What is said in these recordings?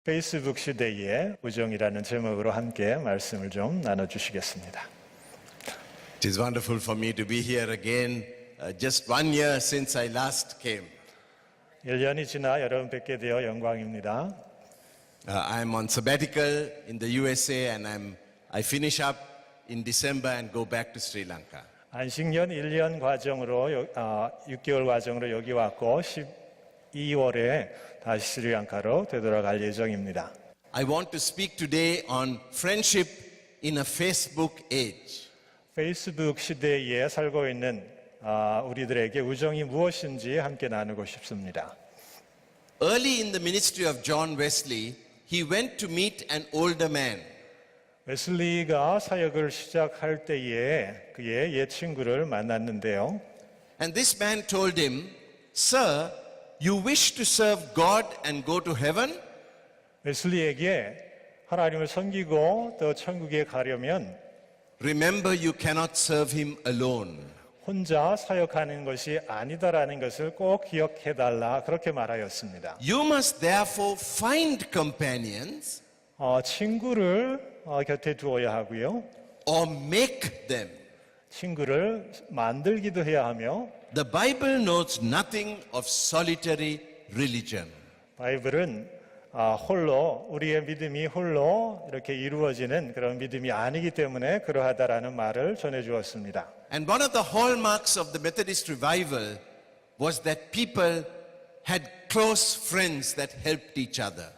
페이스북 시대의 우정이라는 제목으로 함께 말씀을 좀 나눠주시겠습니다. It is wonderful for me to be here again, just 1 year since I last came. 1년이 지나 여러분 뵙게 되어 영광입니다. I'm on sabbatical in the USA and I finish up in December and go back to Sri Lanka. 안식년 1년 과정으로 6개월 과정으로 여기 왔고 12월에 다시 스리랑카로 되돌아갈 예정입니다. I want to speak today on friendship in a Facebook age. 페이스북 시대에 살고 있는 우리들에게 우정이 무엇인지 함께 나누고 싶습니다. Early in the ministry of John Wesley, he went to meet an older man. 웨슬리가 사역을 시작할 때에 그의 옛 친구를 만났는데요. And this man told him, "Sir, you wish to serve God and go to heaven? 웨슬리에게 하나님을 섬기고 또 천국에 가려면 Remember, you cannot serve him alone. 혼자 사역하는 것이 아니다라는 것을 꼭 기억해달라 그렇게 말하였습니다. You must therefore find companions 친구를 곁에 두어야 하고요. or make them. 친구를 만들기도 해야 하며 The Bible knows nothing of solitary religion. 바이블은 홀로 우리의 믿음이 홀로 이렇게 이루어지는 그런 믿음이 아니기 때문에 그러하다라는 말을 전해 주었습니다. And one of the hallmarks of the Methodist revival was that people had close friends that helped each other.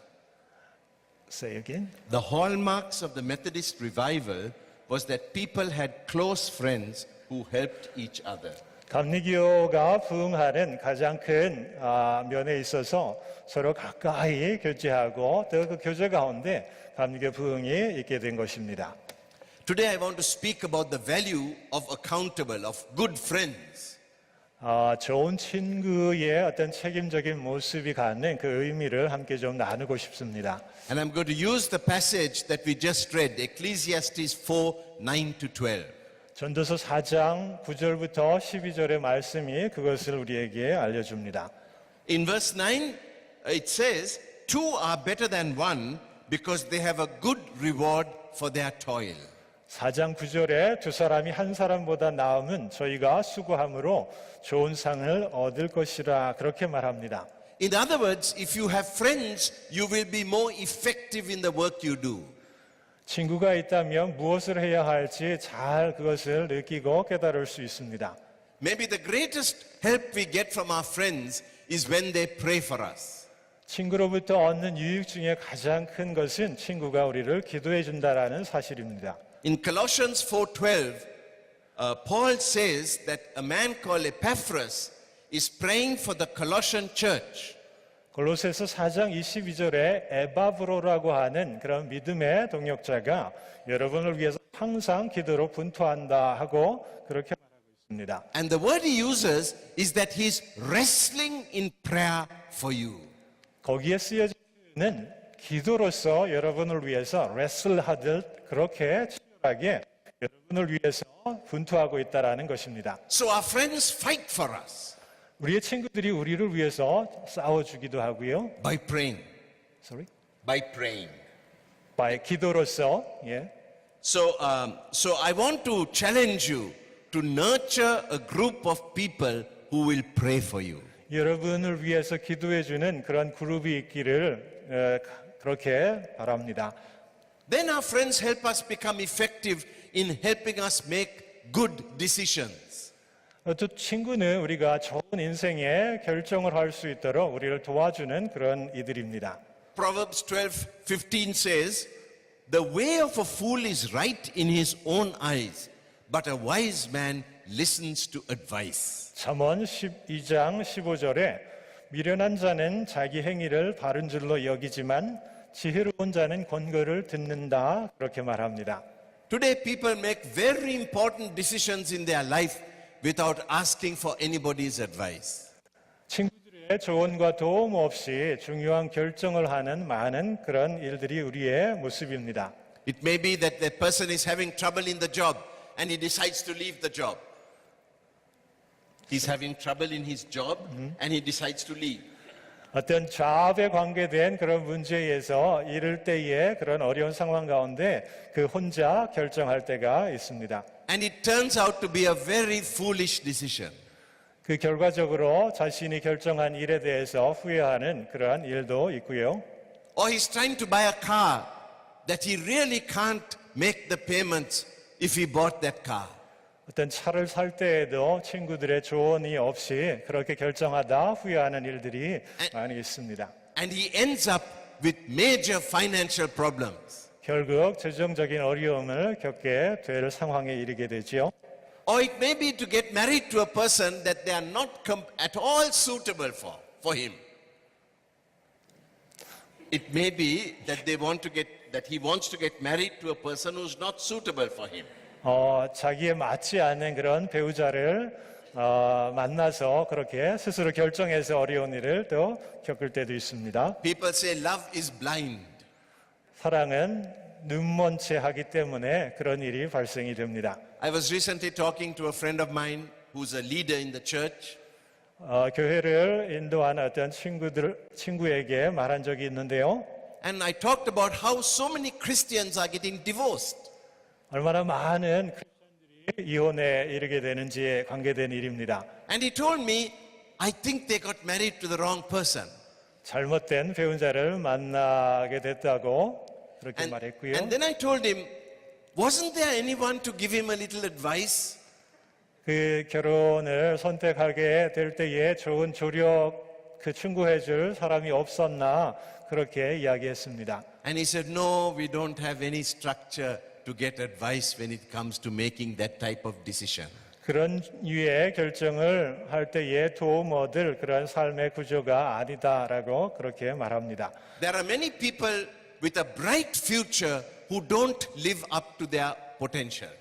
Say again. The hallmarks of the Methodist revival was that people had close friends who helped each other. 감리교가 부흥하는 가장 큰 면에 있어서 서로 가까이 교제하고 또 그 교제 가운데 감리교 부흥이 있게 된 것입니다. Today I want to speak about the value of accountable, of good friends. 좋은 친구의 어떤 책임적인 모습이 갖는 그 의미를 함께 좀 나누고 싶습니다. And I'm going to use the passage that we just read, Ecclesiastes 4, 9 to 12. 전도서 4장 9절부터 12절의 말씀이 그것을 우리에게 알려줍니다. In verse 9, it says, "Two are better than one because they have a good reward for their toil." 4장 9절에 두 사람이 한 사람보다 나음은 저희가 수고함으로 좋은 상을 얻을 것이라 그렇게 말합니다. In other words, if you have friends, you will be more effective in the work you do. 친구가 있다면 무엇을 해야 할지 잘 그것을 느끼고 깨달을 수 있습니다. Maybe the greatest help we get from our friends is when they pray for us. 친구로부터 얻는 유익 중에 가장 큰 것은 친구가 우리를 기도해 준다라는 사실입니다. In Colossians 4:12, Paul says that a man called Epaphras is praying for the Colossian church. 골로새서 4장 22절에 에바브로라고 하는 그런 믿음의 동역자가 여러분을 위해서 항상 기도로 분투한다 하고 그렇게 말하고 있습니다. And the word he uses is that he's wrestling in prayer for you. 거기에 쓰여진 표현은 기도로서 여러분을 위해서 레슬하듯 그렇게 치열하게 여러분을 위해서 분투하고 있다라는 것입니다. So our friends fight for us 우리의 친구들이 우리를 위해서 싸워주기도 하고요. by praying. Sorry? By praying. 기도로서 So I want to challenge you to nurture a group of people who will pray for you. 여러분을 위해서 기도해주는 그런 그룹이 있기를 그렇게 바랍니다. Then our friends help us become effective in helping us make good decisions. 또 친구는 우리가 좋은 인생의 결정을 할 수 있도록 우리를 도와주는 그런 이들입니다. Proverbs 12:15 says, "The way of a fool is right in his own eyes, but a wise man listens to advice." 잠언 12장 15절에 미련한 자는 자기 행위를 바른 줄로 여기지만 지혜로운 자는 권고를 듣는다 그렇게 말합니다. Today people make very important decisions in their life without asking for anybody's advice. 친구들의 조언과 도움 없이 중요한 결정을 하는 많은 그런 일들이 우리의 모습입니다. It may be that the person is having trouble in the job and he decides to leave the job. He's having trouble in his job and he decides to leave. 어떤 잡에 관계된 그런 문제에서 이를 때에 그런 어려운 상황 가운데 그 혼자 결정할 때가 있습니다. And it turns out to be a very foolish decision. 그 결과적으로 자신이 결정한 일에 대해서 후회하는 그러한 일도 있고요. Or he's trying to buy a car that he really can't make the payments if he bought that car. 어떤 차를 살 때에도 친구들의 조언이 없이 그렇게 결정하다 후회하는 일들이 많이 있습니다. And he ends up with major financial problems. 결국 재정적인 어려움을 겪게 될 상황에 이르게 되지요. Or it may be to get married to a person that they are not at all suitable for him. It may be that he wants to get married to a person who's not suitable for him. 자기에 맞지 않는 그런 배우자를 만나서 그렇게 스스로 결정해서 어려운 일을 또 겪을 때도 있습니다. People say love is blind. 사랑은 눈먼 채 하기 때문에 그런 일이 발생이 됩니다. I was recently talking to a friend of mine who's a leader in the church. 교회를 인도하는 어떤 친구에게 말한 적이 있는데요. And I talked about how so many Christians are getting divorced. 얼마나 많은 크리스천들이 이혼에 이르게 되는지에 관계된 일입니다. And he told me, I think they got married to the wrong person. 잘못된 배우자를 만나게 됐다고 그렇게 말했고요. And then I told him, wasn't there anyone to give him a little advice? 그 결혼을 선택하게 될 때에 좋은 조력 그 충고해 줄 사람이 없었나 그렇게 이야기했습니다. And he said, no, we don't have any structure to get advice when it comes to making that type of decision. 그런 유의 결정을 할 때에 도움 얻을 그런 삶의 구조가 아니다라고 그렇게 말합니다. There are many people with a bright future who don't live up to their potential.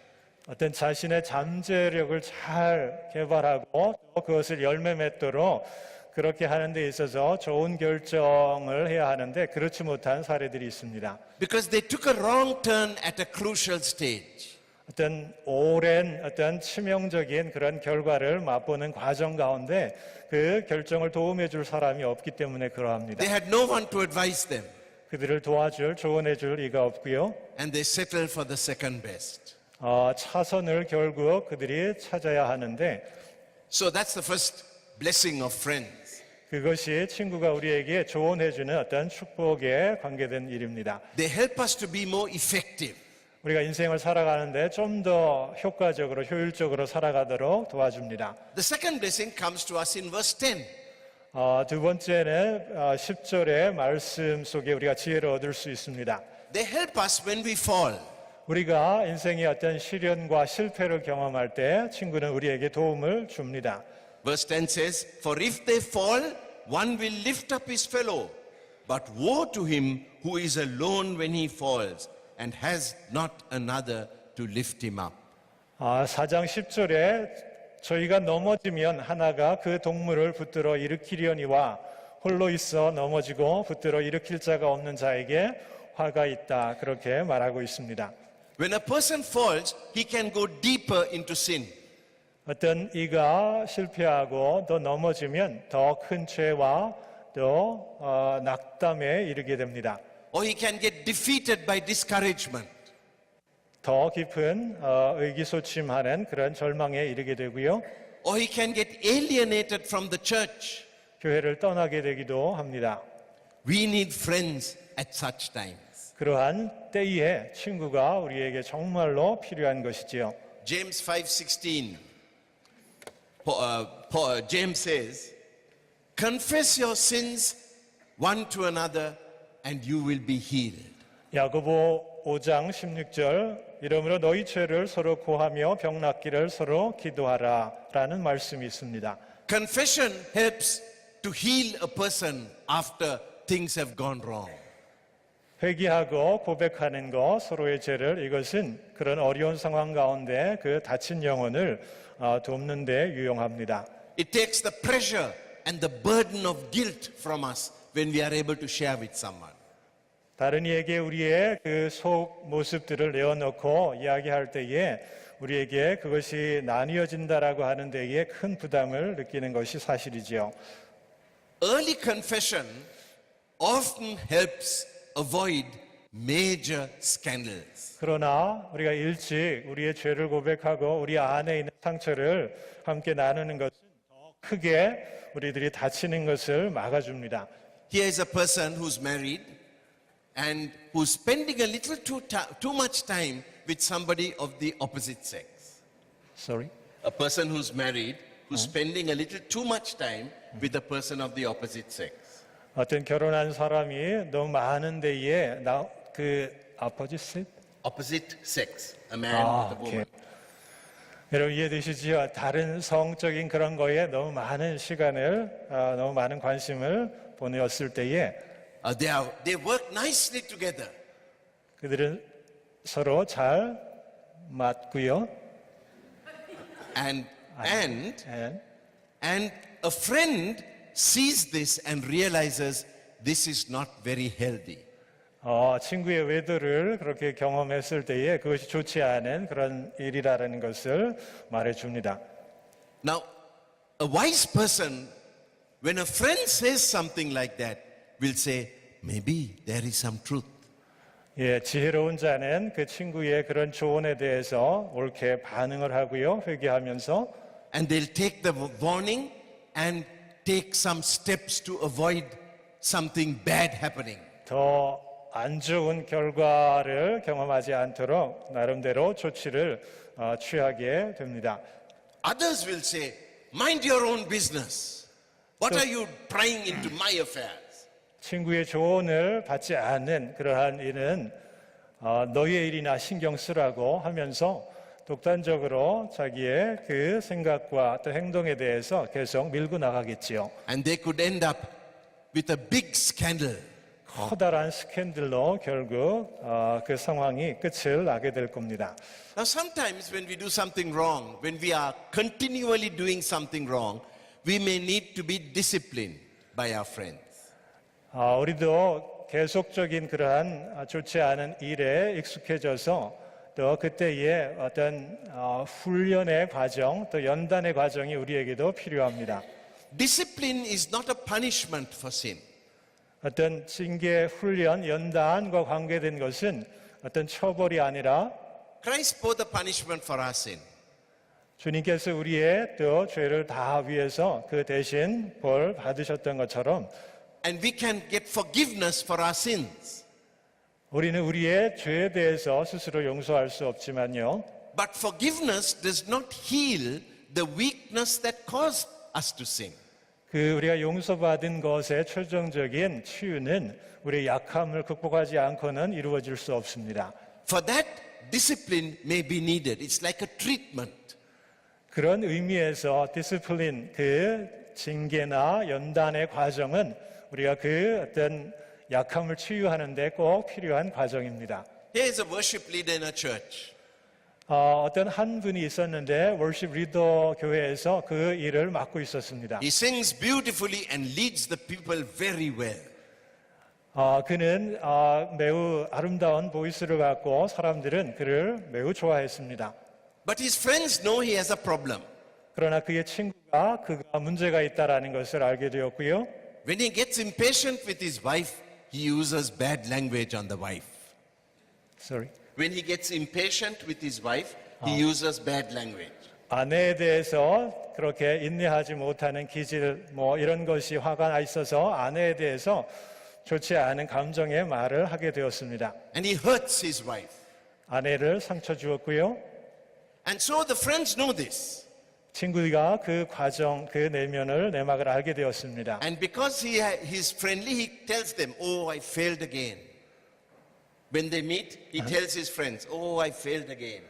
어떤 자신의 잠재력을 잘 개발하고 또 그것을 열매 맺도록 그렇게 하는 데 있어서 좋은 결정을 해야 하는데 그렇지 못한 사례들이 있습니다. Because they took a wrong turn at a crucial stage. 어떤 오랜 어떤 치명적인 그런 결과를 맛보는 과정 가운데 그 결정을 도움해 줄 사람이 없기 때문에 그러합니다. They had no one to advise them. 그들을 도와줄 조언해 줄 이가 없고요. And they settled for the second best. 차선을 결국 그들이 찾아야 하는데 So that's the first blessing of friends. 그것이 친구가 우리에게 조언해 주는 어떤 축복에 관계된 일입니다. They help us to be more effective. 우리가 인생을 살아가는데 좀 더 효과적으로 효율적으로 살아가도록 도와줍니다. The second blessing comes to us in verse 10. 두 번째는 10절의 말씀 속에 우리가 지혜를 얻을 수 있습니다. They help us when we fall. 우리가 인생의 어떤 시련과 실패를 경험할 때 친구는 우리에게 도움을 줍니다. Verse 10 says, For if they fall, one will lift up his fellow. But woe to him who is alone when he falls and has not another to lift him up. 4장 10절에 저희가 넘어지면 하나가 그 동물을 붙들어 일으키려니와 홀로 있어 넘어지고 붙들어 일으킬 자가 없는 자에게 화가 있다. 그렇게 말하고 있습니다. When a person falls, he can go deeper into sin. 어떤 이가 실패하고 또 넘어지면 더 큰 죄와 또 낙담에 이르게 됩니다. Or he can get defeated by discouragement. 더 깊은 의기소침하는 그런 절망에 이르게 되고요. Or he can get alienated from the church. 교회를 떠나게 되기도 합니다. We need friends at such times. 그러한 때에 친구가 우리에게 정말로 필요한 것이지요. James 5:16. James says, Confess your sins one to another and you will be healed. 야고보 5장 16절 이러므로 너희 죄를 서로 고하며 병 낫기를 서로 기도하라 라는 말씀이 있습니다. Confession helps to heal a person after things have gone wrong. 회개하고 고백하는 것 서로의 죄를 이것은 그런 어려운 상황 가운데 그 다친 영혼을 돕는 데 유용합니다. It takes the pressure and the burden of guilt from us when we are able to share with someone. 다른 이에게 우리의 그 속 모습들을 내어놓고 이야기할 때에 우리에게 그것이 나뉘어진다라고 하는 데에 큰 부담을 느끼는 것이 사실이지요. early confession often helps avoid major scandals. 그러나 우리가 일찍 우리의 죄를 고백하고 우리 안에 있는 상처를 함께 나누는 것은 더 크게 우리들이 다치는 것을 막아줍니다. Here is a person who's married and who's spending a little too much time with somebody of the opposite sex. Sorry. A person who's married who's spending a little too much time with a person of the opposite sex. 어떤 결혼한 사람이 너무 많은 데에 그 opposite? Opposite sex, a man with a 오케이. woman. 여러분 이해되시지요? 다른 성적인 그런 거에 너무 많은 시간을, 너무 많은 관심을 보내었을 때에 They work nicely together. 그들은 서로 잘 맞고요. And And a friend sees this and realizes this is not very healthy. 친구의 외도를 그렇게 경험했을 때에 그것이 좋지 않은 그런 일이라는 것을 말해줍니다. Now, a wise person, when a friend says something like that, will say, maybe there is some truth. 예, 지혜로운 자는 그 친구의 그런 조언에 대해서 옳게 반응을 하고요, 회개하면서 And they'll take the warning and take some steps to avoid something bad happening. 더 안 좋은 결과를 경험하지 않도록 나름대로 조치를 취하게 됩니다. Others will say, mind your own business. What are you prying into my affairs? 친구의 조언을 받지 않는 그러한 일은 너의 일이나 신경 쓰라고 하면서 독단적으로 자기의 그 생각과 또 행동에 대해서 계속 밀고 나가겠지요. And they could end up with a big scandal. 커다란 스캔들로 결국 그 상황이 끝을 나게 될 겁니다. Now, sometimes when we do something wrong, when we are continually doing something wrong, we may need to be disciplined by our friends. 우리도 계속적인 그러한 좋지 않은 일에 익숙해져서 또 그때의 어떤 훈련의 과정, 또 연단의 과정이 우리에게도 필요합니다. Discipline is not a punishment for sin. 어떤 징계, 훈련, 연단과 관계된 것은 어떤 처벌이 아니라 Christ bore the punishment for our sin. 주님께서 우리의 또 죄를 다 위해서 그 대신 벌 받으셨던 것처럼 And we can get forgiveness for our sins. 우리는 우리의 죄에 대해서 스스로 용서할 수 없지만요. But forgiveness does not heal the weakness that caused us to sin. 그 우리가 용서받은 것의 최종적인 치유는 우리의 약함을 극복하지 않고는 이루어질 수 없습니다. For that, discipline may be needed. It's like a treatment. 그런 의미에서 디스플린, 그 징계나 연단의 과정은 우리가 그 어떤 약함을 치유하는 데 꼭 필요한 과정입니다. Here is a worship leader in a church. 어떤 한 분이 있었는데 월십 리더 교회에서 그 일을 맡고 있었습니다. He sings beautifully and leads the people very well. 그는 매우 아름다운 보이스를 갖고 사람들은 그를 매우 좋아했습니다. But his friends know he has a problem. 그러나 그의 친구가 그가 문제가 있다라는 것을 알게 되었고요. When he gets impatient with his wife, he uses bad language on the wife. Sorry. When he gets impatient with his wife, he uses bad language. 아내에 대해서 그렇게 인내하지 못하는 기질 이런 것이 화가 나 있어서 아내에 대해서 좋지 않은 감정의 말을 하게 되었습니다. And he hurts his wife. 아내를 상처 주었고요. And so the friends know this. 친구가 그 과정, 그 내막을 알게 되었습니다. And because he's friendly, he tells them, oh, I failed again. When they meet, he tells his friends, oh, I failed again.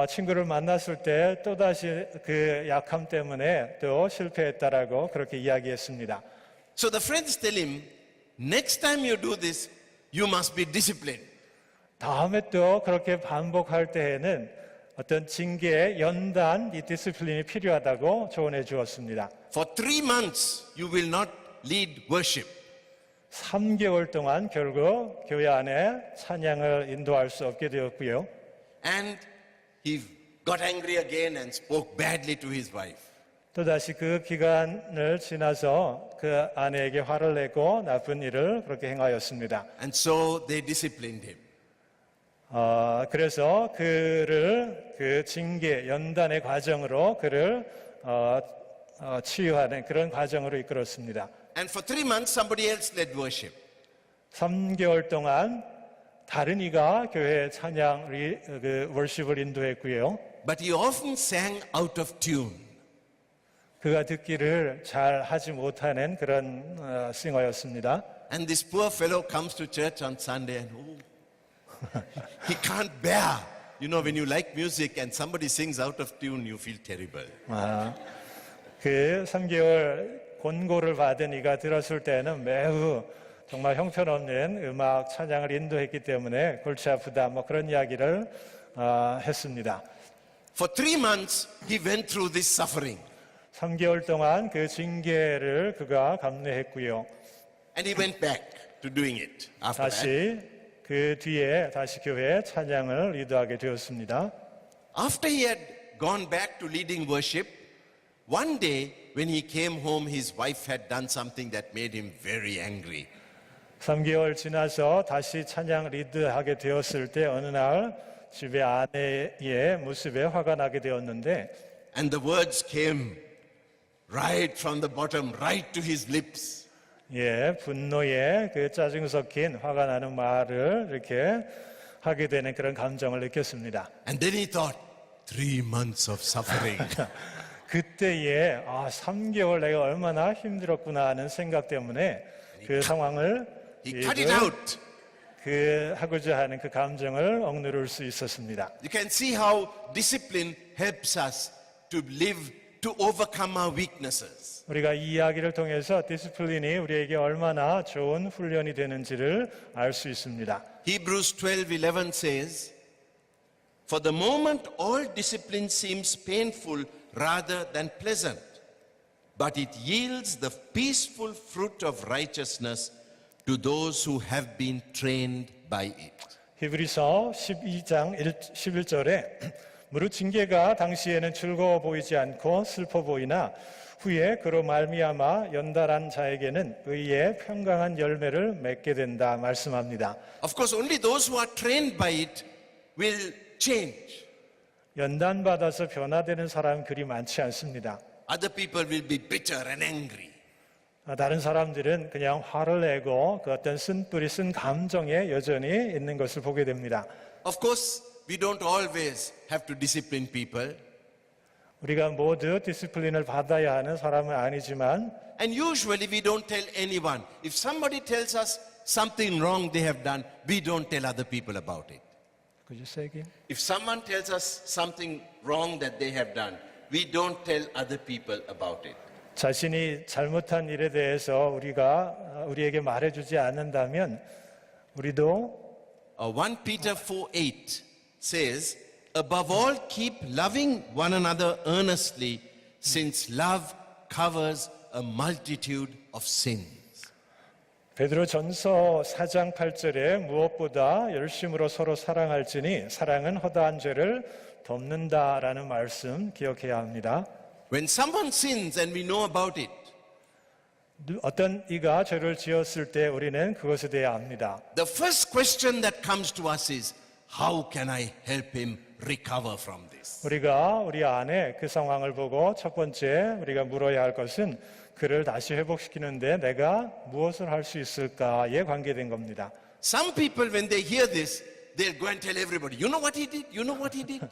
친구를 만났을 때 또다시 그 약함 때문에 또 실패했다라고 그렇게 이야기했습니다. So the friends tell him, next time you do this, you must be disciplined. 다음에 또 그렇게 반복할 때에는 어떤 징계, 연단, 이 디스플린이 필요하다고 조언해 주었습니다. For 3 months, you will not lead worship. 3개월 동안 결국 교회 안에 찬양을 인도할 수 없게 되었고요. And he got angry again and spoke badly to his wife. 또다시 그 기간을 지나서 그 아내에게 화를 내고 나쁜 일을 그렇게 행하였습니다. And so they disciplined him. 그래서 그를 그 징계, 연단의 과정으로 그를 치유하는 그런 과정으로 이끌었습니다. And for 3 months, somebody else led worship. 3개월 동안 다른 이가 교회 찬양 그 월십을 인도했고요. But he often sang out of tune. 그가 듣기를 잘 하지 못하는 그런 싱어였습니다. And this poor fellow comes to church on Sunday and he can't bear. You know, when you like music and somebody sings out of tune, you feel terrible. 그 3개월 권고를 받은 이가 들었을 때는 매우 정말 형편없는 음악 찬양을 인도했기 때문에 골치 아프다 뭐 그런 이야기를 했습니다. For 3 months, he went through this suffering. 3개월 동안 그 징계를 그가 감내했고요. And he went back to doing it after that. 다시 그 뒤에 다시 교회에 찬양을 리드하게 되었습니다. After he had gone back to leading worship, one day when he came home, his wife had done something that made him very angry. 3개월 지나서 다시 찬양 리드하게 되었을 때 어느 날 집에 아내의 모습에 화가 나게 되었는데 And the words came right from the bottom, right to his lips. 분노에 그 짜증 섞인 화가 나는 말을 이렇게 하게 되는 그런 감정을 느꼈습니다. And then he thought, 3 months of suffering. 그때에 3개월 내가 얼마나 힘들었구나 하는 생각 때문에 그 상황을 He cut it out. 그 하고자 하는 그 감정을 억누를 수 있었습니다. You can see how discipline helps us to live, to overcome our weaknesses. 우리가 이 이야기를 통해서 디스플린이 우리에게 얼마나 좋은 훈련이 되는지를 알 수 있습니다. Hebrews 12:11 says, For the moment all discipline seems painful rather than pleasant, but it yields the peaceful fruit of righteousness to those who have been trained by it. 히브리서 12장 11절에 무릇 징계가 당시에는 즐거워 보이지 않고 슬퍼 보이나 후에 그로 말미암아 연단한 자에게는 의의 평강한 열매를 맺게 된다 말씀합니다. Of course, only those who are trained by it will change. 연단받아서 변화되는 사람은 그리 많지 않습니다. Other people will be bitter and angry. 다른 사람들은 그냥 화를 내고 그 어떤 쓴뿌리 쓴 감정에 여전히 있는 것을 보게 됩니다. Of course, we don't always have to discipline people. 우리가 모두 디스플린을 받아야 하는 사람은 아니지만 And usually we don't tell anyone. If somebody tells us something wrong they have done, we don't tell other people about it. Could you say again? If someone tells us something wrong that they have done, we don't tell other people about it. 자신이 잘못한 일에 대해서 우리에게 말해주지 않는다면 우리도 1 Peter 4:8 says, Above all, keep loving one another earnestly, since love covers a multitude of sins. 베드로 전서 4장 8절에 무엇보다 열심으로 서로 사랑할지니 사랑은 허다한 죄를 덮는다라는 말씀 기억해야 합니다. When someone sins and we know about it, 어떤 이가 죄를 지었을 때 우리는 그것에 대해 압니다. the first question that comes to us is, how can I help him recover from this? 우리가 우리 안에 그 상황을 보고 첫 번째 우리가 물어야 할 것은 그를 다시 회복시키는데 내가 무엇을 할 수 있을까에 관계된 겁니다. Some people, when they hear this, they'll go and tell everybody, you know what he did? You know what he did?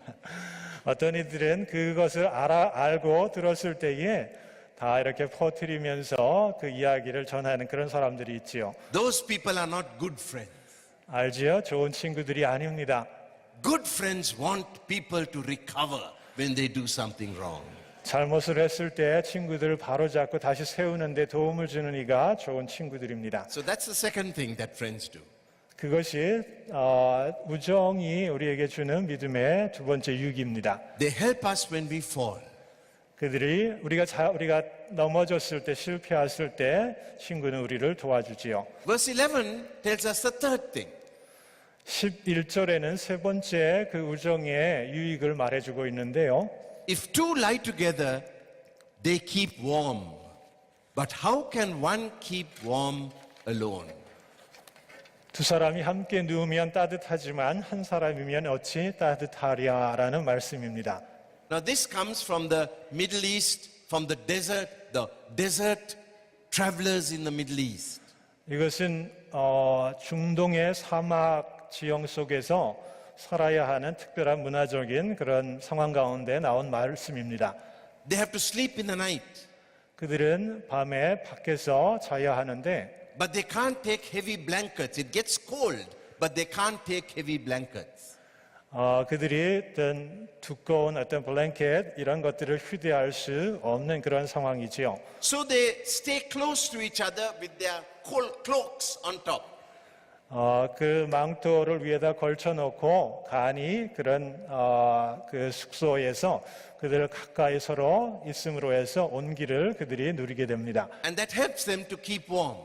어떤 이들은 그것을 알고 들었을 때에 다 이렇게 퍼뜨리면서 그 이야기를 전하는 그런 사람들이 있지요. Those people are not good friends. 알지요? 좋은 친구들이 아닙니다. Good friends want people to recover when they do something wrong. 잘못을 했을 때 친구들을 바로잡고 다시 세우는 데 도움을 주는 이가 좋은 친구들입니다. So that's the second thing that friends do. 그것이 우정이 우리에게 주는 믿음의 두 번째 유익입니다. They help us when we fall. 그들이 우리가 넘어졌을 때 실패했을 때 친구는 우리를 도와주지요. Verse 11 tells us the third thing. 11절에는 세 번째 그 우정의 유익을 말해주고 있는데요. If two lie together, they keep warm. But how can one keep warm alone? 두 사람이 함께 누우면 따뜻하지만 한 사람이면 어찌 따뜻하랴라는 말씀입니다. Now this comes from the Middle East, from the desert travelers in the Middle East. 이것은 중동의 사막 지형 속에서 살아야 하는 특별한 문화적인 그런 상황 가운데 나온 말씀입니다. They have to sleep in the night, 그들은 밤에 밖에서 자야 하는데 but they can't take heavy blankets. It gets cold, but they can't take heavy blankets. 그들이 어떤 두꺼운 어떤 블랭켓 이런 것들을 휴대할 수 없는 그런 상황이지요. So they stay close to each other with their cloaks on top. 그 망토를 위에다 걸쳐놓고 간이 그런 그 숙소에서 그들 가까이 서로 있음으로 해서 온기를 그들이 누리게 됩니다. And that helps them to keep warm.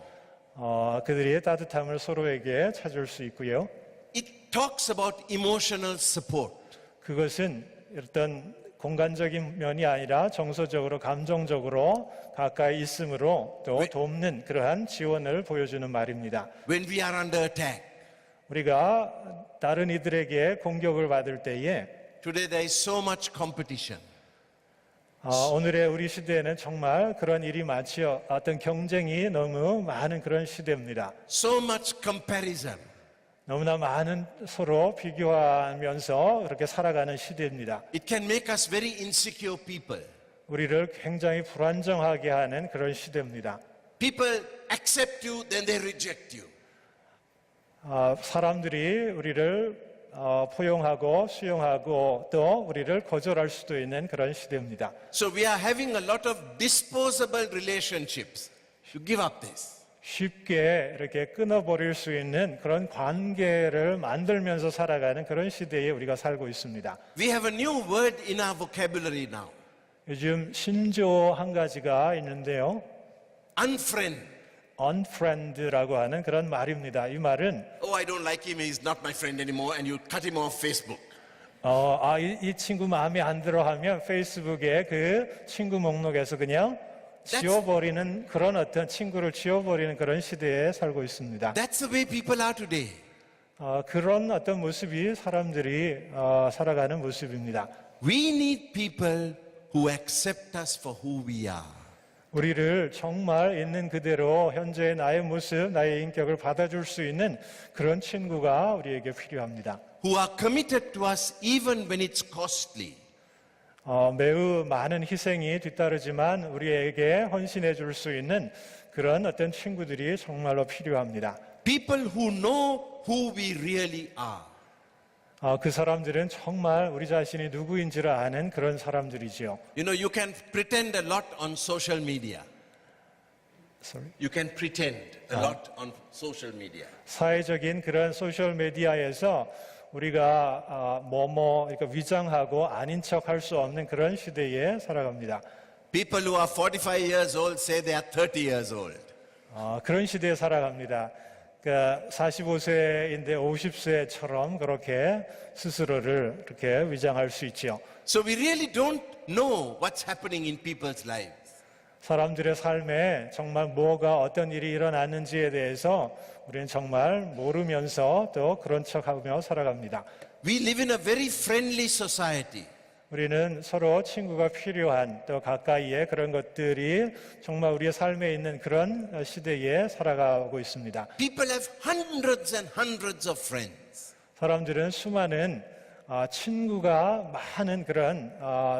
그들이 따뜻함을 서로에게 찾을 수 있고요. It talks about emotional support. 그것은 어떤 공간적인 면이 아니라 정서적으로 감정적으로 가까이 있음으로 또 돕는 그러한 지원을 보여주는 말입니다. When we are under attack, 우리가 다른 이들에게 공격을 받을 때에 today there is so much competition. 오늘의 우리 시대에는 정말 그런 일이 많지요. 어떤 경쟁이 너무 많은 그런 시대입니다. So much comparison. 너무나 많은 서로 비교하면서 그렇게 살아가는 시대입니다. It can make us very insecure people. 우리를 굉장히 불안정하게 하는 그런 시대입니다. People accept you, then they reject you. 사람들이 우리를 포용하고 수용하고 또 우리를 거절할 수도 있는 그런 시대입니다. So we are having a lot of disposable relationships. You give up this. 쉽게 이렇게 끊어버릴 수 있는 그런 관계를 만들면서 살아가는 그런 시대에 우리가 살고 있습니다. We have a new word in our vocabulary now. 요즘 신조어 한 가지가 있는데요. Unfriend. unfriend라고 하는 그런 말입니다. 이 말은 Oh, I don't like him. He's not my friend anymore. And you cut him off Facebook. 이 친구 마음에 안 들어 하면 페이스북에 그 친구 목록에서 그냥 지워버리는 그런 어떤 친구를 지워버리는 그런 시대에 살고 있습니다. That's the way people are today. 그런 어떤 모습이 사람들이 살아가는 모습입니다. We need people who accept us for who we are. 우리를 정말 있는 그대로 현재의 나의 모습, 나의 인격을 받아줄 수 있는 그런 친구가 우리에게 필요합니다. Who are committed to us even when it's costly. 매우 많은 희생이 뒤따르지만 우리에게 헌신해 줄 수 있는 그런 어떤 친구들이 정말로 필요합니다. People who know who we really are. 그 사람들은 정말 우리 자신이 누구인지를 아는 그런 사람들이지요. You know, you can pretend a lot on social media. Sorry? You can pretend a lot on social media. 사회적인 그런 소셜 미디어에서 우리가 그러니까 위장하고 아닌 척 할 수 없는 그런 시대에 살아갑니다. People who are 45 years old say they are 30 years old. 그런 시대에 살아갑니다. 그러니까 45세인데 50세처럼 그렇게 스스로를 이렇게 위장할 수 있죠. So we really don't know what's happening in people's lives. 사람들의 삶에 정말 뭐가 어떤 일이 일어났는지에 대해서 우리는 정말 모르면서 또 그런 척하며 살아갑니다. We live in a very friendly society. 우리는 서로 친구가 필요한 또 가까이에 그런 것들이 정말 우리의 삶에 있는 그런 시대에 살아가고 있습니다. People have hundreds and hundreds of friends. 사람들은 수많은 친구가 많은 그런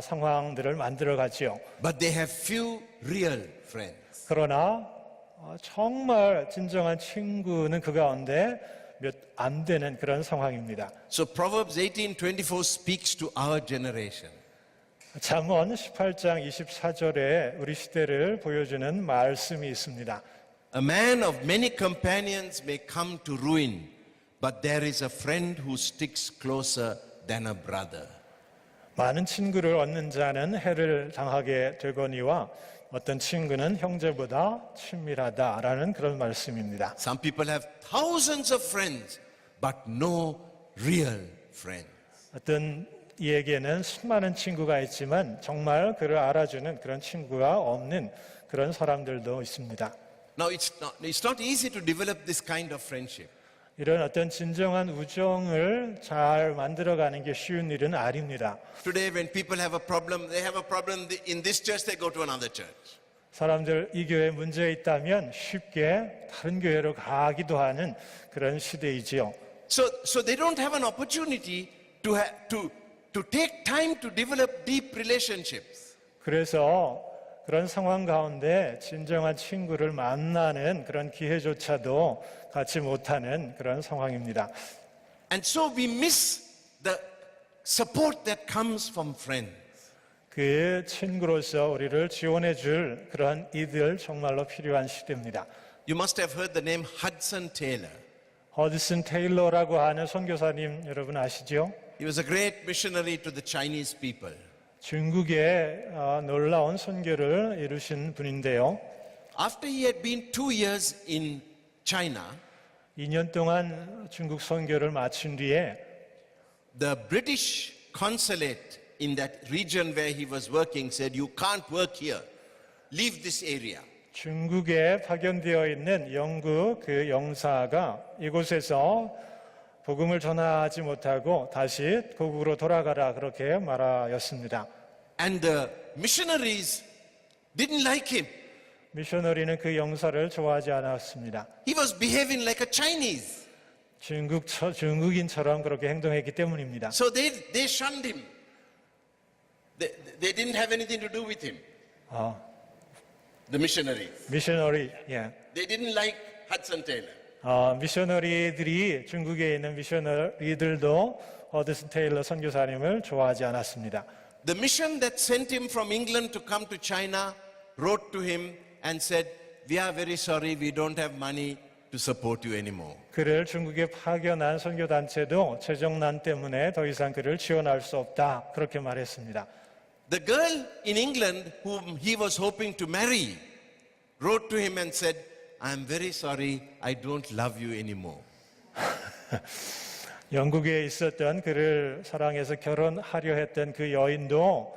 상황들을 만들어가지요. But they have few real friends. 그러나 정말 진정한 친구는 그 가운데 몇 안 되는 그런 상황입니다. So Proverbs 18:24 speaks to our generation. 잠언 18장 24절에 우리 시대를 보여주는 말씀이 있습니다. A man of many companions may come to ruin, but there is a friend who sticks closer than a brother. 많은 친구를 얻는 자는 해를 당하게 되거니와 어떤 친구는 형제보다 친밀하다라는 그런 말씀입니다. Some people have thousands of friends, but no real friends. 어떤 이에게는 수많은 친구가 있지만 정말 그를 알아주는 그런 친구가 없는 그런 사람들도 있습니다. Now, it's not easy to develop this kind of friendship. 이런 어떤 진정한 우정을 잘 만들어가는 게 쉬운 일은 아닙니다. Today, when people have a problem, they have a problem in this church, they go to another church. 사람들 이 교회에 문제 있다면 쉽게 다른 교회로 가기도 하는 그런 시대이지요. So they don't have an opportunity to take time to develop deep relationships. 그래서 그런 상황 가운데 진정한 친구를 만나는 그런 기회조차도 갖지 못하는 그런 상황입니다. And so we miss the support that comes from friends. 그 친구로서 우리를 지원해 줄 그런 이들 정말로 필요한 시대입니다. You must have heard the name Hudson Taylor. 허드슨 테일러라고 하는 선교사님 여러분 아시죠? He was a great missionary to the Chinese people. 중국에 놀라운 선교를 이루신 분인데요. After he had been 2 years in China, 2년 동안 중국 선교를 마친 뒤에 the British consulate in that region where he was working said, "You can't work here. Leave this area." 중국에 파견되어 있는 영국 그 영사가 이곳에서 복음을 전하지 못하고 다시 고국으로 돌아가라 그렇게 말하였습니다. And the missionaries didn't like him. 미셔너리는 그 영사를 좋아하지 않았습니다. He was behaving like a Chinese. 중국인처럼 그렇게 행동했기 때문입니다. So they shunned him. They didn't have anything to do with him. The missionaries. 미셔너리, 예. They didn't like Hudson Taylor. 미셔너리들이 중국에 있는 미셔너리들도 허드슨 테일러 선교사님을 좋아하지 않았습니다. The mission that sent him from England to come to China wrote to him and said, "We are very sorry, we don't have money to support you anymore." 그를 중국에 파견한 선교단체도 재정난 때문에 더 이상 그를 지원할 수 없다 그렇게 말했습니다. The girl in England whom he was hoping to marry wrote to him and said, "I am very sorry, I don't love you anymore." 영국에 있었던 그를 사랑해서 결혼하려 했던 그 여인도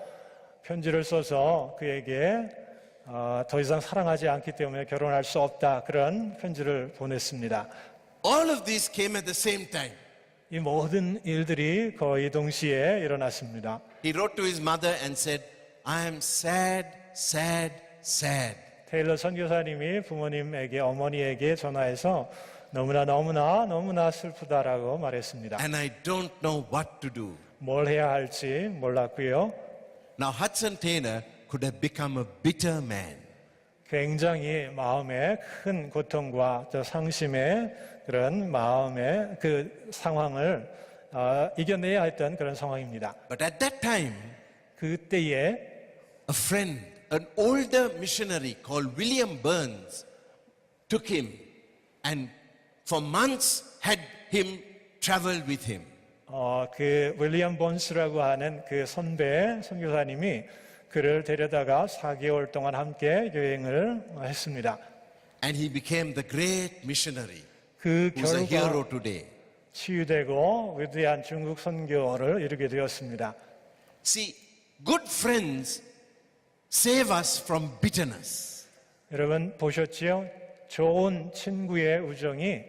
편지를 써서 그에게 더 이상 사랑하지 않기 때문에 결혼할 수 없다 그런 편지를 보냈습니다. All of these came at the same time. 이 모든 일들이 거의 동시에 일어났습니다. He wrote to his mother and said, "I am sad, sad, sad." 테일러 선교사님이 부모님에게 어머니에게 전화해서 너무나 슬프다라고 말했습니다. And I don't know what to do. 뭘 해야 할지 몰랐고요. Now Hudson Taylor could have become a bitter man. 굉장히 마음에 큰 고통과 또 상심의 그런 마음의 그 상황을 이겨내야 했던 그런 상황입니다. But at that time, 그때에 a friend, an older missionary called William Burns, took him and for months had him travel with him. 그 윌리엄 본스라고 하는 그 선배 선교사님이 그를 데려다가 4개월 동안 함께 여행을 했습니다. And he became the great missionary 그 who's a hero 결과 today. 치유되고 위대한 중국 선교를 이루게 되었습니다. See, good friends save us from bitterness. 여러분 보셨지요? 좋은 친구의 우정이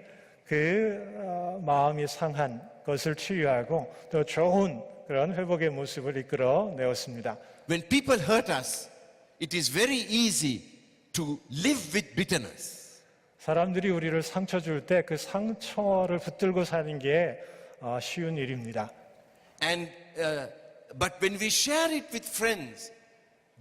그 마음이 상한 것을 치유하고 또 좋은 그런 회복의 모습을 이끌어 내었습니다. When people hurt us, it is very easy to live with bitterness. 사람들이 우리를 상처 줄 때 그 상처를 붙들고 사는 게 쉬운 일입니다. And but when we share it with friends,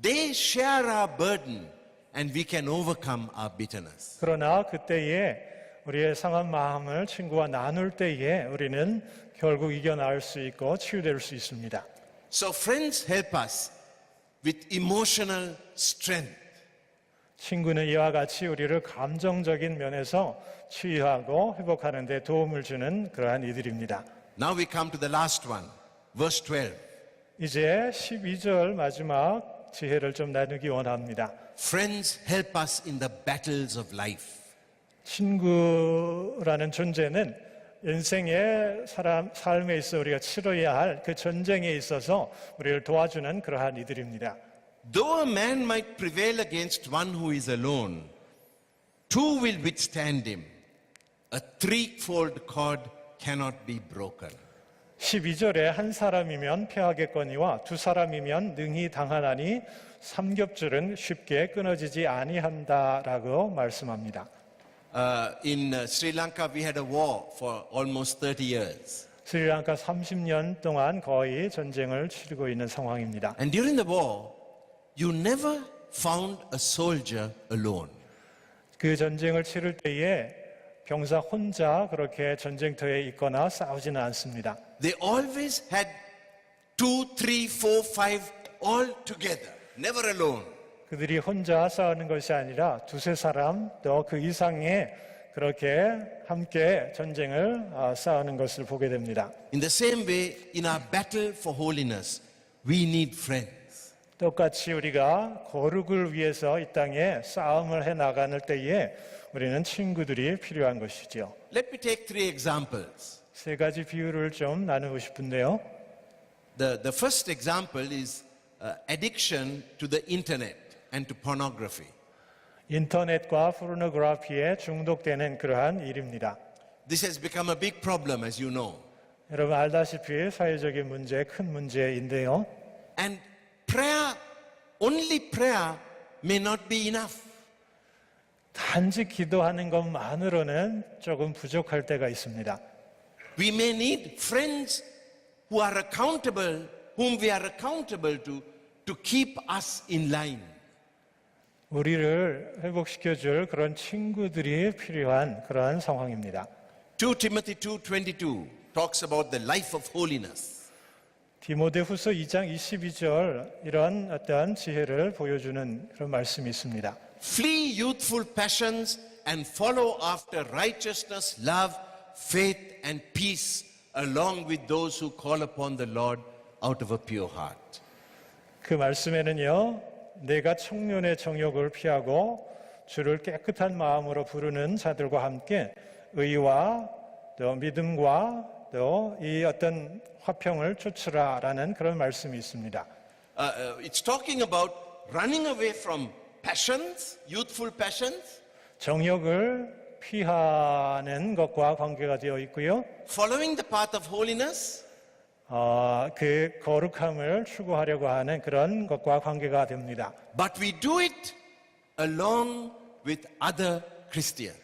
they share our burden, and we can overcome our bitterness. 그러나 그때에 우리의 상한 마음을 친구와 나눌 때에 우리는 결국 이겨나올 수 있고 치유될 수 있습니다. So friends help us with emotional strength. 친구는 이와 같이 우리를 감정적인 면에서 치유하고 회복하는 데 도움을 주는 그러한 이들입니다. Now we come to the last one, verse 12. 이제 12절 마지막 지혜를 좀 나누기 원합니다. Friends help us in the battles of life. 친구라는 존재는 인생의 삶에 있어 우리가 치러야 할 그 전쟁에 있어서 우리를 도와주는 그러한 이들입니다. Though a man might prevail against one who is alone, two will withstand him. A threefold cord cannot be broken. 12절에 한 사람이면 패하겠거니와 두 사람이면 능히 당하나니 삼겹줄은 쉽게 끊어지지 아니한다라고 말씀합니다. In Sri Lanka, we had a war for almost 30 years. 스리랑카 30년 동안 거의 전쟁을 치르고 있는 상황입니다. And during the war, you never found a soldier alone. 그 전쟁을 치를 때에 병사 혼자 그렇게 전쟁터에 있거나 싸우지는 않습니다. They always had 2, 3, 4, 5 all together, never alone. 그들이 혼자 싸우는 것이 아니라 두세 사람 또 그 이상의 그렇게 함께 전쟁을 싸우는 것을 보게 됩니다. In the same way, in our battle for holiness, we need friends. 똑같이 우리가 거룩을 위해서 이 땅에 싸움을 해 나가는 때에 우리는 친구들이 필요한 것이죠. Let me take 3 examples. 세 가지 비유를 좀 나누고 싶은데요. The first example is addiction to the internet and to pornography. 인터넷과 포르노그래피에 중독되는 그러한 일입니다. This has become a big problem, as you know. 여러분 알다시피 사회적인 문제, 큰 문제인데요. And prayer, only prayer may not be enough. 단지 기도하는 것만으로는 조금 부족할 때가 있습니다. We may need friends who are accountable, whom we are accountable to keep us in line. 우리를 회복시켜줄 그런 친구들이 필요한 그러한 상황입니다. 2 Timothy 2:22 talks about the life of holiness. 디모데후서 2장 22절 이런 어떤 지혜를 보여주는 그런 말씀이 있습니다. Flee youthful passions and follow after righteousness, love, faith, and peace, along with those who call upon the Lord out of a pure heart. 그 말씀에는요, 내가 청년의 정욕을 피하고 주를 깨끗한 마음으로 부르는 자들과 함께 의와 또 믿음과 또 이 어떤 화평을 쫓으라라는 그런 말씀이 있습니다. It's talking about running away from passions, youthful passions, 정욕을 피하는 것과 관계가 되어 있고요. following the path of holiness, 그 거룩함을 추구하려고 하는 그런 것과 관계가 됩니다. but we do it along with other Christians.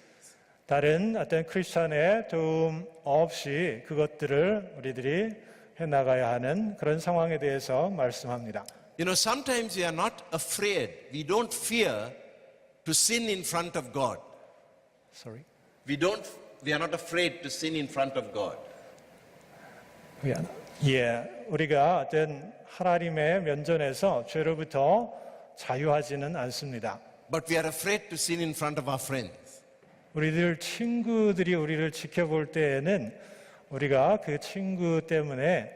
다른 어떤 크리스천의 도움 없이 그것들을 우리들이 해나가야 하는 그런 상황에 대해서 말씀합니다. You know, sometimes we are not afraid, we don't fear to sin in front of God. Sorry. We are not afraid to sin in front of God. 우리가 어떤 하나님의 면전에서 죄로부터 자유하지는 않습니다. But we are afraid to sin in front of our friends. 우리들 친구들이 우리를 지켜볼 때에는 우리가 그 친구 때문에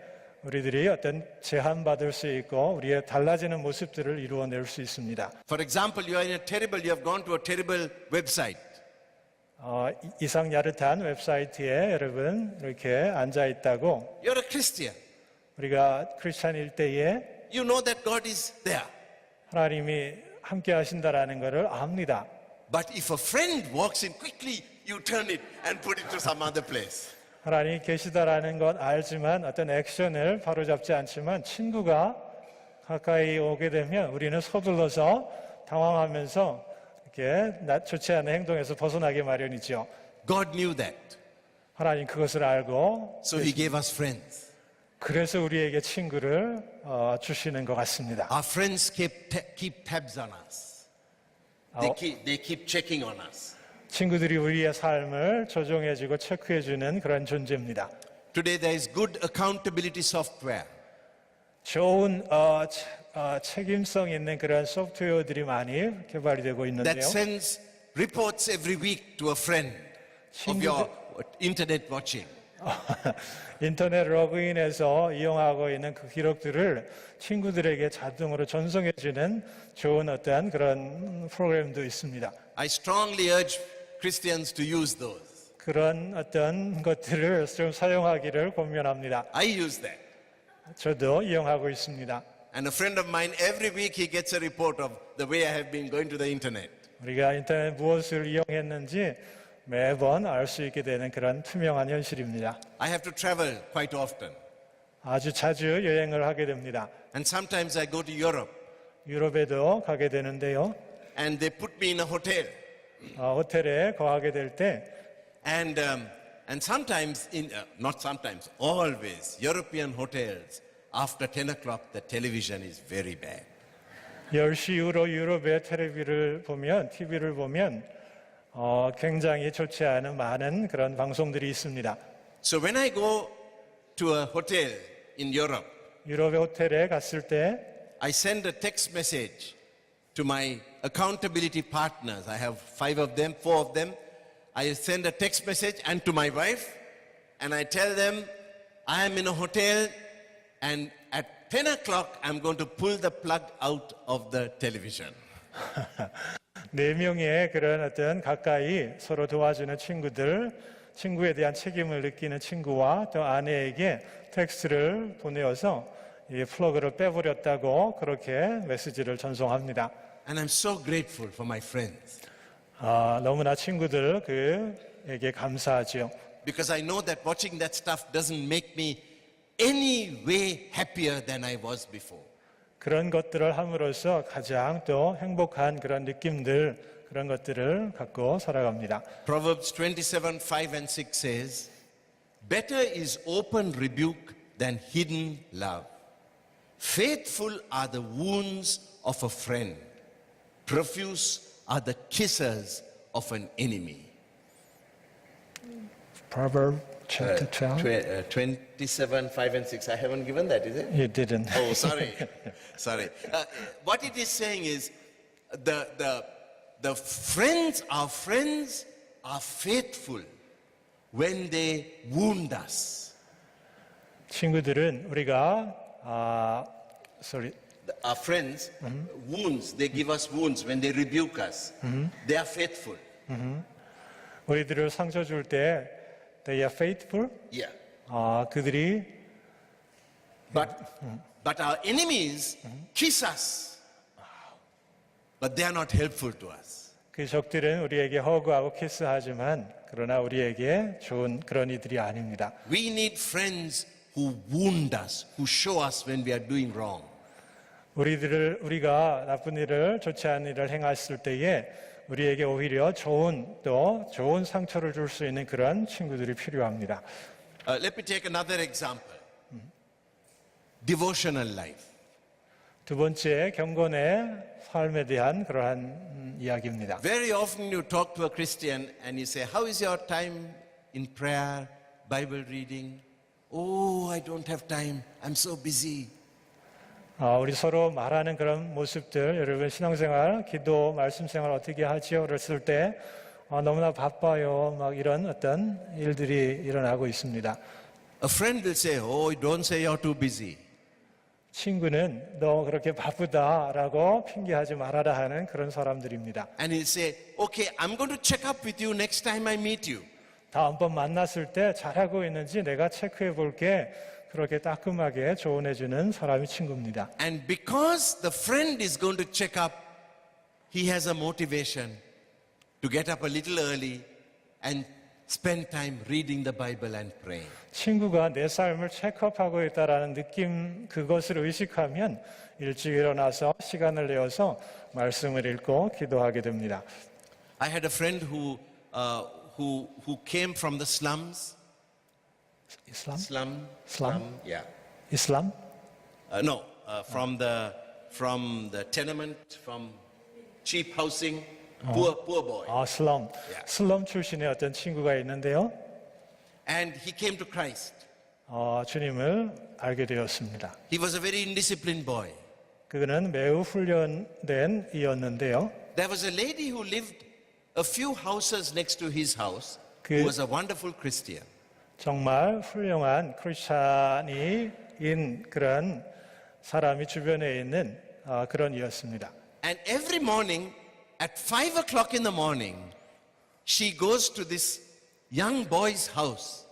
우리들이 어떤 제한받을 수 있고 우리의 달라지는 모습들을 이루어낼 수 있습니다. For example, you have gone to a terrible website. 이상 야릇한 웨브사이트에 여러분 이렇게 앉아 있다고 You're a Christian. 우리가 크리스찬일 때에 You know that God is there. 하나님이 함께 하신다라는 것을 압니다. But if a friend walks in quickly, you turn it and put it to some other place. 하나님이 계시다라는 것 알지만 어떤 액션을 바로잡지 않지만 친구가 가까이 오게 되면 우리는 서둘러서 당황하면서 이렇게 좋지 않은 행동에서 벗어나기 마련이죠. God knew that. 하나님 그것을 알고 So He gave us friends. 그래서 우리에게 친구를 주시는 것 같습니다. Our friends keep tabs on us. They keep checking on us. 친구들이 우리의 삶을 조종해주고 체크해주는 그런 존재입니다. Today there is good accountability software. 좋은 책임성 있는 그런 소프트웨어들이 많이 개발이 되고 있는데요. That sends reports every week to a friend of your internet watching. 인터넷 로그인해서 이용하고 있는 그 기록들을 친구들에게 자동으로 전송해주는 좋은 어떤 그런 프로그램도 있습니다. I strongly urge Christians to use those. 그런 어떤 것들을 좀 사용하기를 권면합니다. I use that. 저도 이용하고 있습니다. And a friend of mine, every week he gets a report of the way I have been going to the internet. 우리가 인터넷 무엇을 이용했는지 매번 알 수 있게 되는 그런 투명한 현실입니다. I have to travel quite often. 아주 자주 여행을 하게 됩니다. And sometimes I go to Europe 유럽에도 가게 되는데요. and they put me in a hotel. 호텔에 거하게 될 때 And sometimes, not sometimes, always, European hotels, after 10 o'clock, the television is very bad. 10시 이후로 유럽의 TV를 보면 굉장히 좋지 않은 많은 그런 방송들이 있습니다. So when I go to a hotel in Europe, 유럽의 호텔에 갔을 때 I send a text message to my accountability partners. I have 5 of them, 4 of them. I send a text message and to my wife, and I tell them I am in a hotel, and at 10 o'clock I'm going to pull the plug out of the television. 네 명의 그런 어떤 가까이 서로 도와주는 친구에 대한 책임을 느끼는 친구와 또 아내에게 텍스트를 보내어서 이 플러그를 빼버렸다고 그렇게 메시지를 전송합니다. And I'm so grateful for my friends 너무나 친구들 그에게 감사하지요. because I know that watching that stuff doesn't make me any way happier than I was before. 그런 것들을 함으로써 가장 또 행복한 그런 느낌들 그런 것들을 갖고 살아갑니다. Proverbs 27:5 and 6 says, "Better is open rebuke than hidden love. Faithful are the wounds of a friend. Profuse are the kisses of an enemy." Proverbs chapter 12. 27:5 and 6. I haven't given that, is it? You didn't. Oh, sorry. Sorry. What it is saying is the friends are faithful when they wound us. 친구들은 우리가 Our friends, wounds, they give us wounds when they rebuke us. They are faithful. 우리들을 상처 줄 때 they are faithful. Yeah. 그들이 But our enemies kiss us. But they are not helpful to us. 그 적들은 우리에게 허구하고 키스하지만 그러나 우리에게 좋은 그런 이들이 아닙니다. We need friends who wound us, who show us when we are doing wrong. 우리가 나쁜 일을 좋지 않은 일을 행했을 때에 우리에게 오히려 좋은 상처를 줄 수 있는 그런 친구들이 필요합니다. Let me take another example. Devotional life. 두 번째 경건의 삶에 대한 그러한 이야기입니다. Very often you talk to a Christian and you say, "How is your time in prayer, Bible reading?" "Oh, I don't have time. I'm so busy." 우리 서로 말하는 그런 모습들, 여러분 신앙생활, 기도, 말씀생활 어떻게 하지요? 그랬을 때 너무나 바빠요. 막 이런 어떤 일들이 일어나고 있습니다. A friend will say, "Oh, don't say you're too busy." 친구는 너 그렇게 바쁘다라고 핑계하지 말아라 하는 그런 사람들입니다. And he'll say, "Okay, I'm going to check up with you next time I meet you." 다음번 만났을 때 잘하고 있는지 내가 체크해 볼게. 그렇게 따끔하게 조언해 주는 사람이 친구입니다. And because the friend is going to check up, he has a motivation to get up a little early and spend time reading the Bible and praying. 친구가 내 삶을 체크업하고 있다라는 느낌 그것을 의식하면 일찍 일어나서 시간을 내어서 말씀을 읽고 기도하게 됩니다. I had a friend who came from the slums. Islam? Yeah. Islam? No, from the tenement, from cheap housing, poor boy. 슬럼. 슬럼 출신의 어떤 친구가 있는데요. And he came to Christ. 주님을 알게 되었습니다. He was a very indisciplined boy. 그는 매우 훈련된 이였는데요. There was a lady who lived a few houses next to his house who was a wonderful Christian. 정말 훌륭한 크리스찬인 그런 사람이 주변에 있는 그런 이였습니다. And every morning at 5 o'clock in the morning, she goes to this young boy's house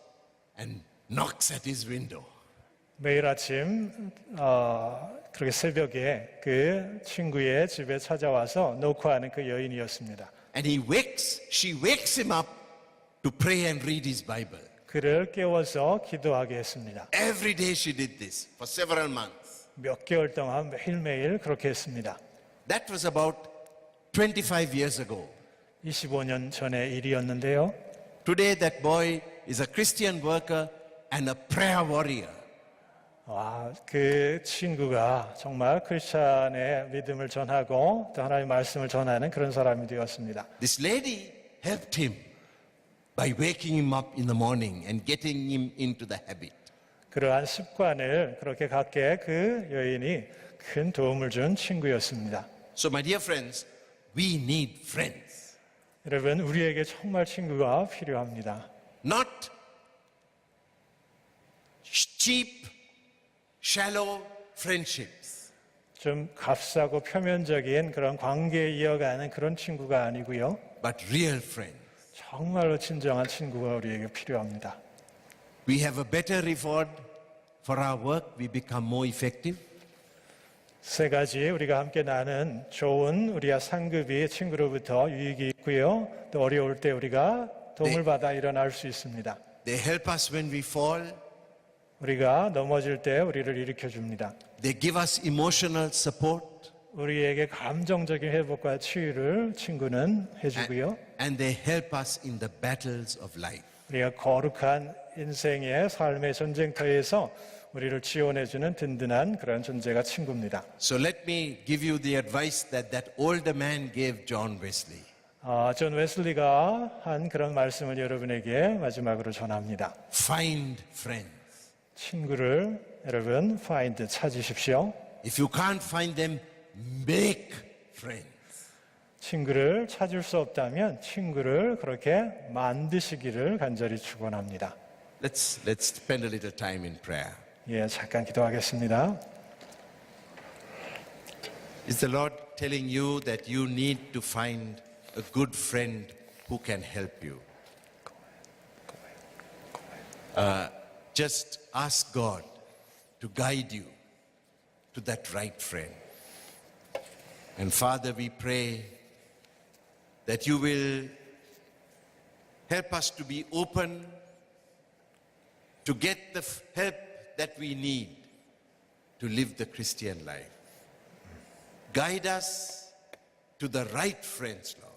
and knocks at his window. 매일 아침 그렇게 새벽에 그 친구의 집에 찾아와서 노크하는 그 여인이었습니다. And she wakes him up to pray and read his Bible. 그를 깨워서 기도하게 했습니다. Every day she did this for several months. 몇 개월 동안 매일매일 그렇게 했습니다. That was about 25 years ago. 25년 전의 일이었는데요. Today that boy is a Christian worker and a prayer warrior. 그 친구가 정말 크리스찬의 믿음을 전하고 또 하나님의 말씀을 전하는 그런 사람이 되었습니다. This lady helped him by waking him up in the morning and getting him into the habit. 그러한 습관을 그렇게 갖게 그 여인이 큰 도움을 준 친구였습니다. So my dear friends, we need friends. 여러분, 우리에게 정말 친구가 필요합니다. Not cheap, shallow friendships. 좀 값싸고 표면적인 그런 관계 이어가는 그런 친구가 아니고요. But real friends. 정말로 진정한 친구가 우리에게 필요합니다. We have a better reward for our work. We become more effective. 세 가지 우리가 함께 나는 좋은 우리가 상급이 친구로부터 유익이 있고요. 또 어려울 때 우리가 도움을 받아 일어날 수 있습니다. They help us when we fall. 우리가 넘어질 때 우리를 일으켜 줍니다. They give us emotional support. 우리에게 감정적인 회복과 치유를 친구는 해주고요. And they help us in the battles of life. 우리가 거룩한 인생의 삶의 전쟁터에서 우리를 지원해주는 든든한 그런 존재가 친구입니다. So let me give you the advice that older man gave John Wesley. 존 웨슬리가 한 그런 말씀을 여러분에게 마지막으로 전합니다. Find friends. 친구를 여러분 find 찾으십시오. If you can't find them, make friends. 친구를 찾을 수 없다면 친구를 그렇게 만드시기를 간절히 축원합니다. Let's spend a little time in prayer. 예, 잠깐 기도하겠습니다. Is the Lord telling you that you need to find a good friend who can help you? Just ask God to guide you to that right friend. And Father, we pray that you will help us to be open to get the help that we need to live the Christian life. Guide us to the right friends, Lord.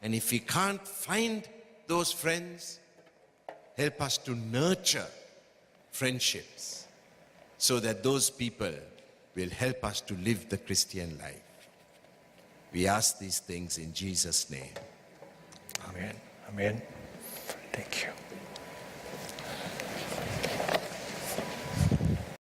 And if we can't find those friends, help us to nurture friendships so that those people will help us to live the Christian life. We ask these things in Jesus' name. 아멘. 아멘. Thank you.